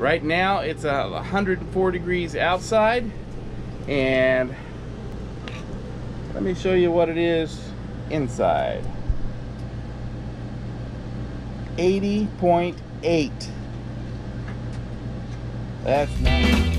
Right now it's 104 degrees outside, and let me show you what it is inside. 80.8. That's nice.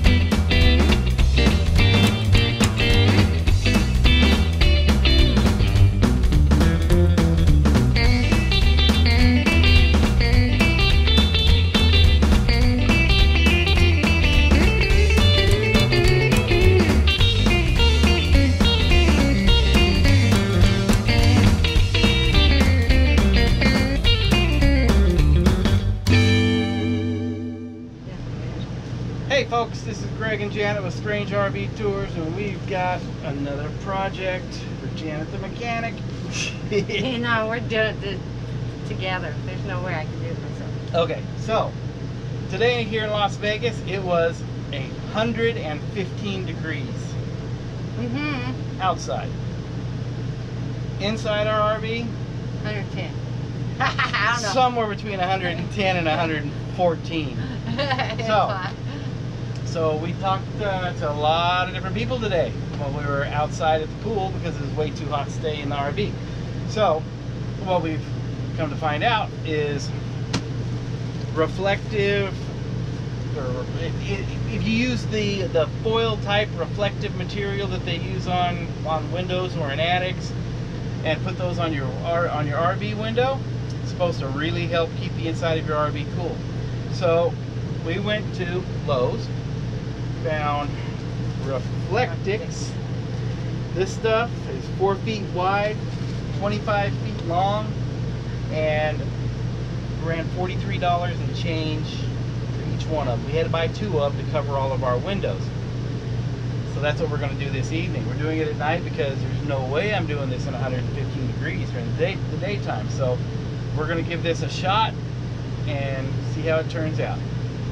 Hey folks, this is Greg and Janet with Strange RV Tours, and we've got another project for Janet the mechanic. You know, we're doing it together. There's no way I can do it myself. Okay, so today here in Las Vegas, it was 115 degrees outside. Inside our RV, 110. I don't know. somewhere between 110 and 114. So we talked to a lot of different people today while we were outside at the pool because it was way too hot to stay in the RV. So what we've come to find out is reflective, or if you use the foil type reflective material that they use on windows or in attics and put those on your RV window, it's supposed to really help keep the inside of your RV cool. So we went to Lowe's, found Reflectix. This stuff is 4 feet wide, 25 feet long, and ran $43 and change for each one of them. We had to buy 2 of them to cover all of our windows. So that's what we're going to do this evening. We're doing it at night because there's no way I'm doing this in 115 degrees during the daytime. So we're going to give this a shot and see how it turns out.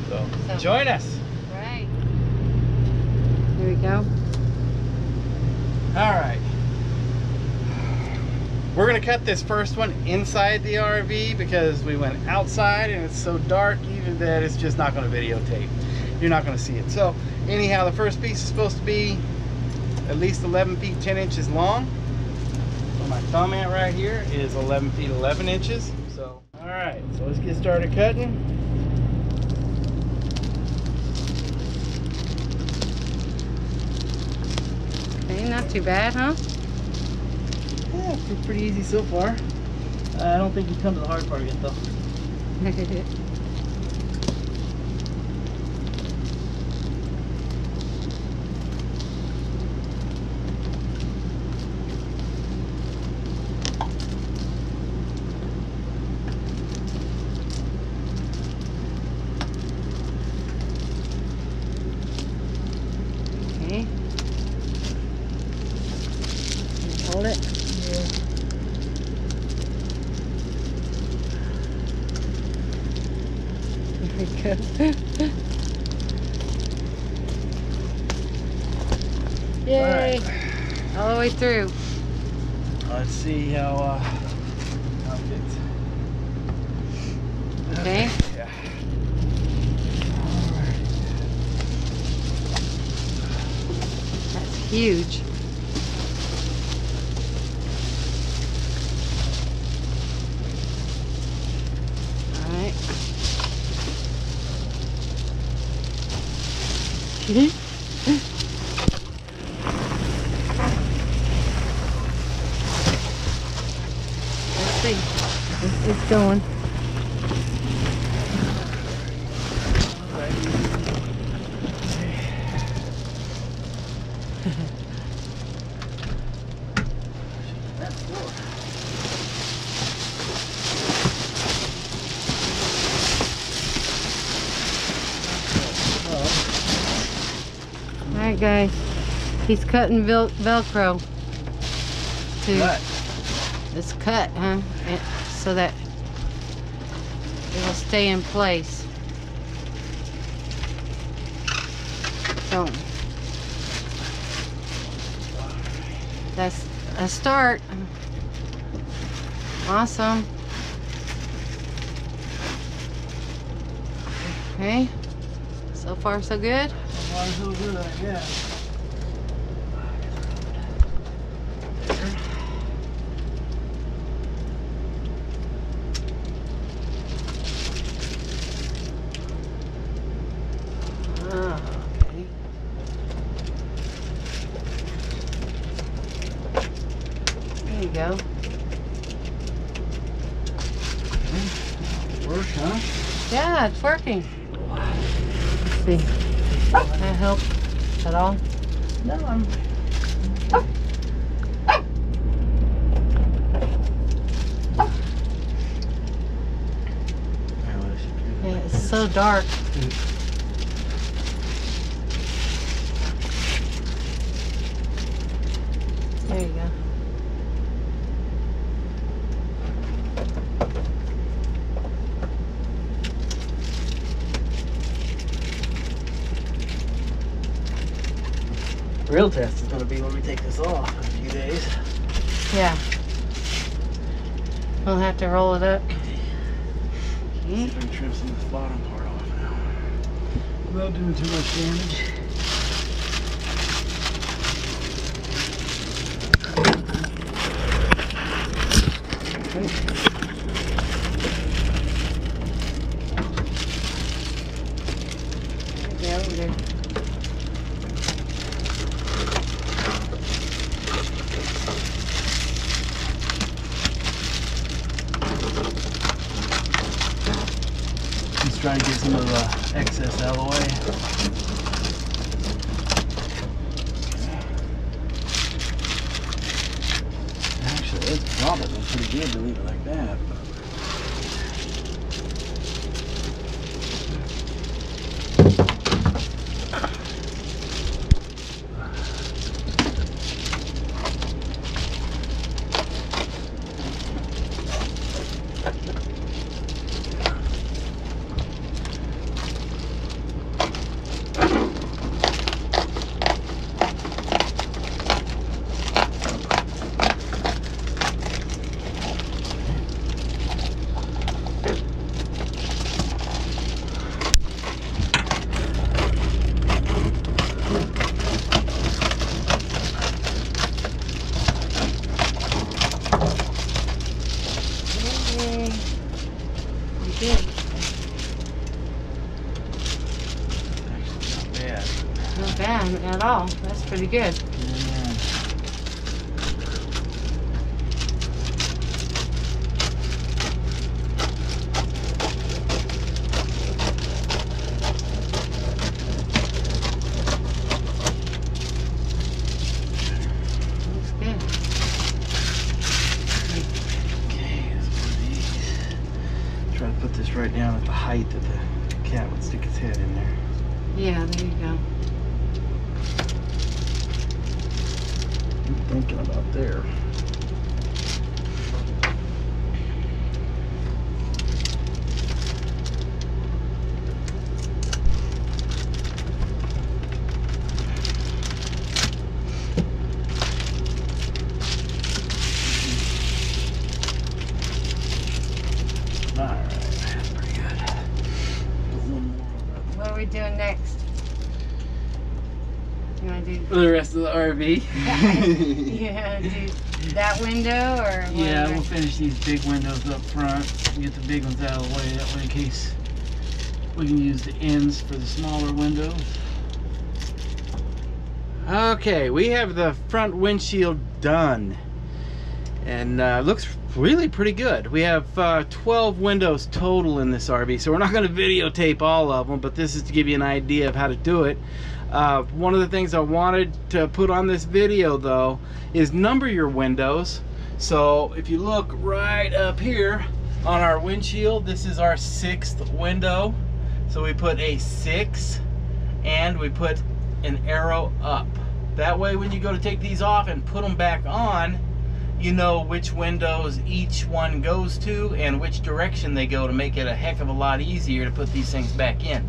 So join us. Right. Here we go. All right. We're going to cut this first one inside the RV because we went outside and it's so dark even that it's just not going to videotape. You're not going to see it. So anyhow, the first piece is supposed to be at least 11 feet 10 inches long. So my thumb ant right here is 11 feet 11 inches. So all right, so let's get started cutting. Okay, not too bad, huh? Yeah, it's pretty easy so far. I don't think you've come to the hard part yet though. Okay. Hold it. There we go. Yay! All the way through. Let's see how it fits. Okay. Yeah. That's huge. Alright. Let's see. It's going. That's cool. Alright guys, he's cutting Velcro to Cut. It's cut, huh? So that it'll stay in place. So that's a start. Awesome. Okay. So far, so good? So far, so good, I guess. Okay. There you go. Work, huh? Yeah, it's working. Let's see. Can that help at all? No, I'm. Yeah, it's so dark. There you go. Real test is going to be when we take this off in a few days. Yeah. We'll have to roll it up. See if I can trim some of this bottom part off now. Without doing too much damage. Yeah, we're good. Just trying to get some of the excess out of the way. Actually, it's probably pretty good to leave it like that. Good. Actually, not bad. Not bad at all. That's pretty good. Yeah. Looks good. Okay, that's one of these. Try to put this right down at the height that the cat would stick its head in there. Yeah, there you go. I'm thinking about there. Alright, that's pretty good. Put one more on What are we doing next? You want to do? the rest of the RV. Yeah, do that window or Yeah, whatever? we'll finish these big windows up front. Get the big ones out of the way. That way, in case we can use the ends for the smaller windows. Okay, we have the front windshield done. And looks really pretty good. We have 12 windows total in this RV, so we're not going to videotape all of them, but this is to give you an idea of how to do it. One of the things I wanted to put on this video though is number your windows. So if you look right up here on our windshield, this is our 6th window. So we put a 6 and we put an arrow up. That way when you go to take these off and put them back on, you know which windows each one goes to and which direction they go, to make it a heck of a lot easier to put these things back in.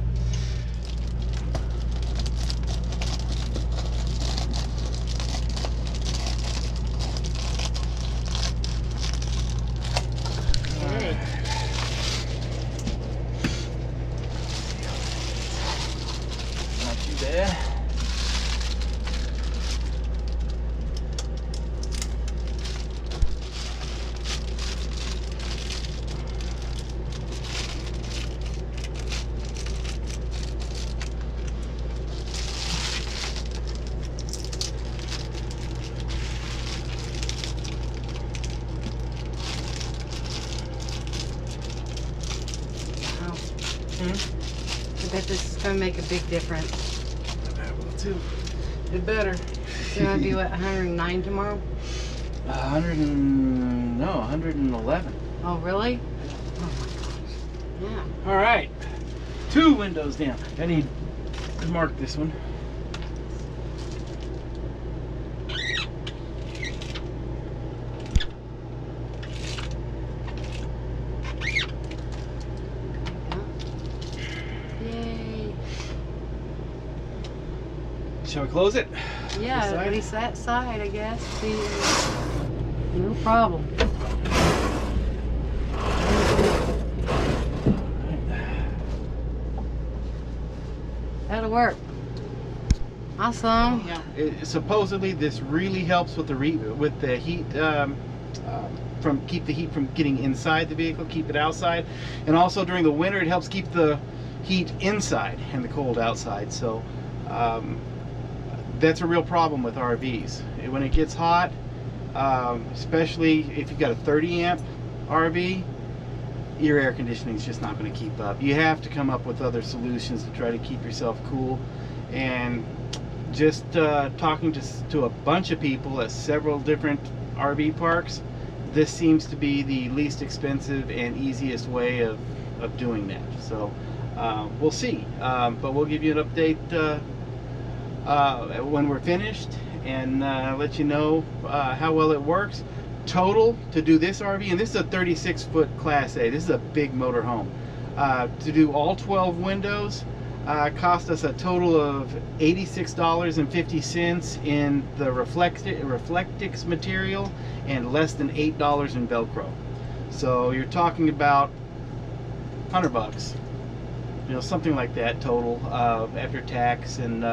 bad. I bet this is gonna make a big difference. I will too. It better. It's gonna be what, 109 tomorrow? 111. Oh, really? Oh my gosh. Yeah. All right, 2 windows down. I need to mark this one. Yay. Shall we close it? Yeah, This side? at least that side, I guess. See, no problem. That'll work. Awesome. Yeah. Supposedly, this really helps with the heat keep the heat from getting inside the vehicle, keep it outside, and also during the winter, it helps keep the heat inside and the cold outside. So that's a real problem with RVs. When it gets hot, especially if you've got a 30 amp RV, your air conditioning is just not going to keep up. You have to come up with other solutions to try to keep yourself cool. And just talking to a bunch of people at several different RV parks, this seems to be the least expensive and easiest way of doing that. So we'll see, but we'll give you an update when we're finished, and let you know how well it works. Total to do this RV, and this is a 36-foot Class A, this is a big motorhome, to do all 12 windows cost us a total of $86.50 in the Reflectix material and less than $8 in Velcro. So you're talking about $100, you know, something like that total after tax, and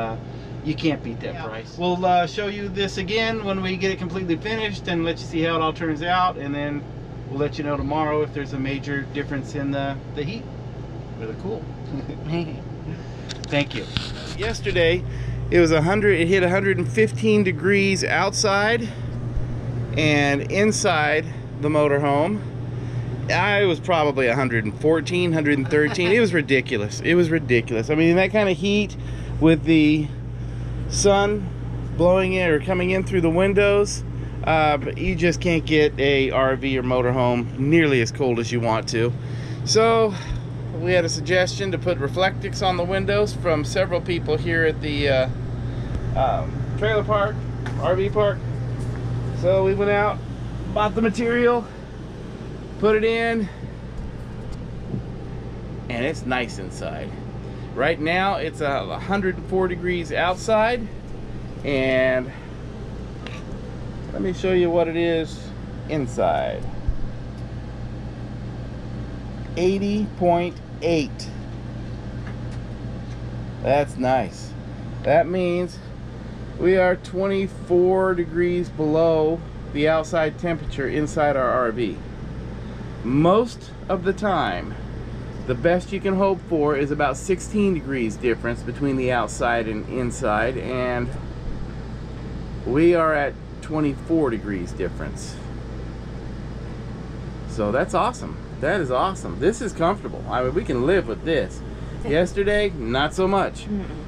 you can't beat that price. We'll show you this again when we get it completely finished and let you see how it all turns out, and then we'll let you know tomorrow if there's a major difference in the heat or the cool. Thank you. Yesterday it was it hit 115 degrees outside, and inside the motorhome I was probably 114, 113. It was ridiculous. It was ridiculous. I mean, that kind of heat with the sun blowing in or coming in through the windows, you just can't get a RV or motorhome nearly as cold as you want to. So we had a suggestion to put Reflectix on the windows from several people here at the trailer park, RV park. So we went out, bought the material, put it in, and it's nice inside. Right now it's 104 degrees outside, and let me show you what it is inside. 80.8. That's nice. That means we are 24 degrees below the outside temperature inside our RV. Most of the time, the best you can hope for is about 16 degrees difference between the outside and inside, and we are at 24 degrees difference. So that's awesome. That is awesome. This is comfortable. I mean, we can live with this. Yesterday, not so much.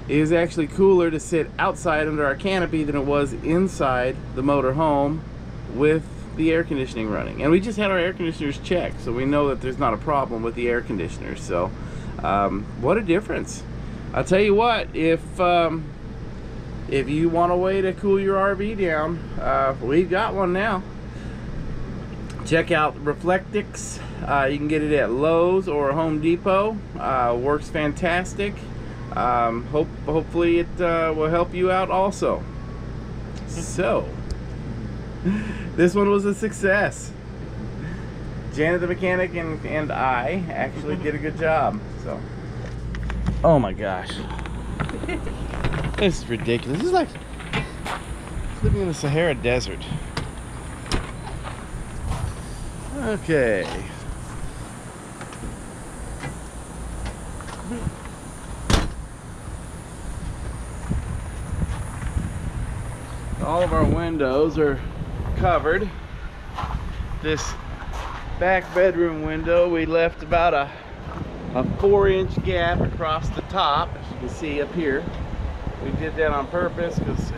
It was actually cooler to sit outside under our canopy than it was inside the motor home with the air conditioning running. And we just had our air conditioners checked, so we know that there's not a problem with the air conditioners. So what a difference. I'll tell you what, if you want a way to cool your RV down, we've got one now. Check out Reflectix. You can get it at Lowe's or Home Depot. Works fantastic. Hopefully it will help you out also. So this one was a success. Janet the mechanic and I actually did a good job. So, oh my gosh. This is ridiculous. This is like living in the Sahara Desert. Okay. All of our windows are covered. This back bedroom window, we left about a 4-inch gap across the top, as you can see up here. We did that on purpose because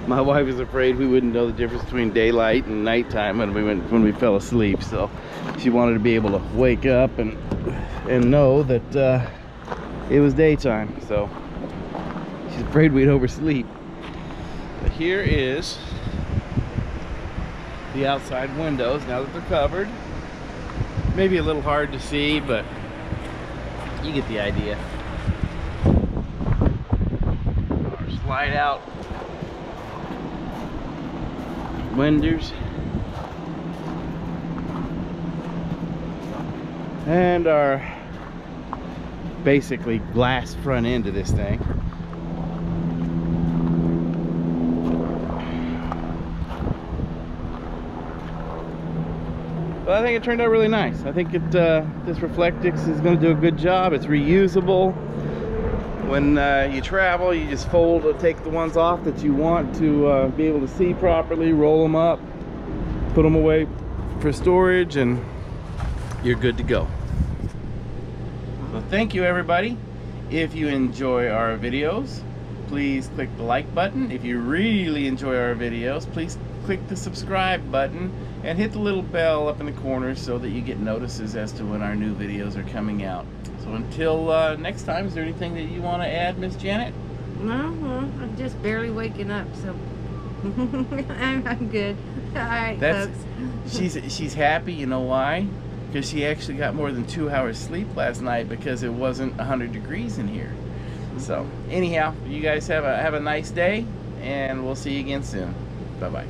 my wife was afraid we wouldn't know the difference between daylight and nighttime when we fell asleep. So she wanted to be able to wake up and know that it was daytime. So she's afraid we'd oversleep. But here is the outside windows now that they're covered. Maybe a little hard to see, but you get the idea. Our slide out windows and our basically glass front end of this thing. But I think it turned out really nice. I think this Reflectix is going to do a good job. It's reusable. When you travel, you just fold or take the ones off that you want to be able to see properly, roll them up, put them away for storage, and you're good to go. Well, thank you, everybody. If you enjoy our videos, please click the like button. If you really enjoy our videos, please click the subscribe button and hit the little bell up in the corner so that you get notices as to when our new videos are coming out. So until next time, is there anything that you want to add, Miss Janet? No, well, I'm just barely waking up, so I'm good. All right, folks. She's happy. You know why? Because she actually got more than 2 hours sleep last night because it wasn't 100 degrees in here. So anyhow, you guys have a nice day, and we'll see you again soon. Bye-bye.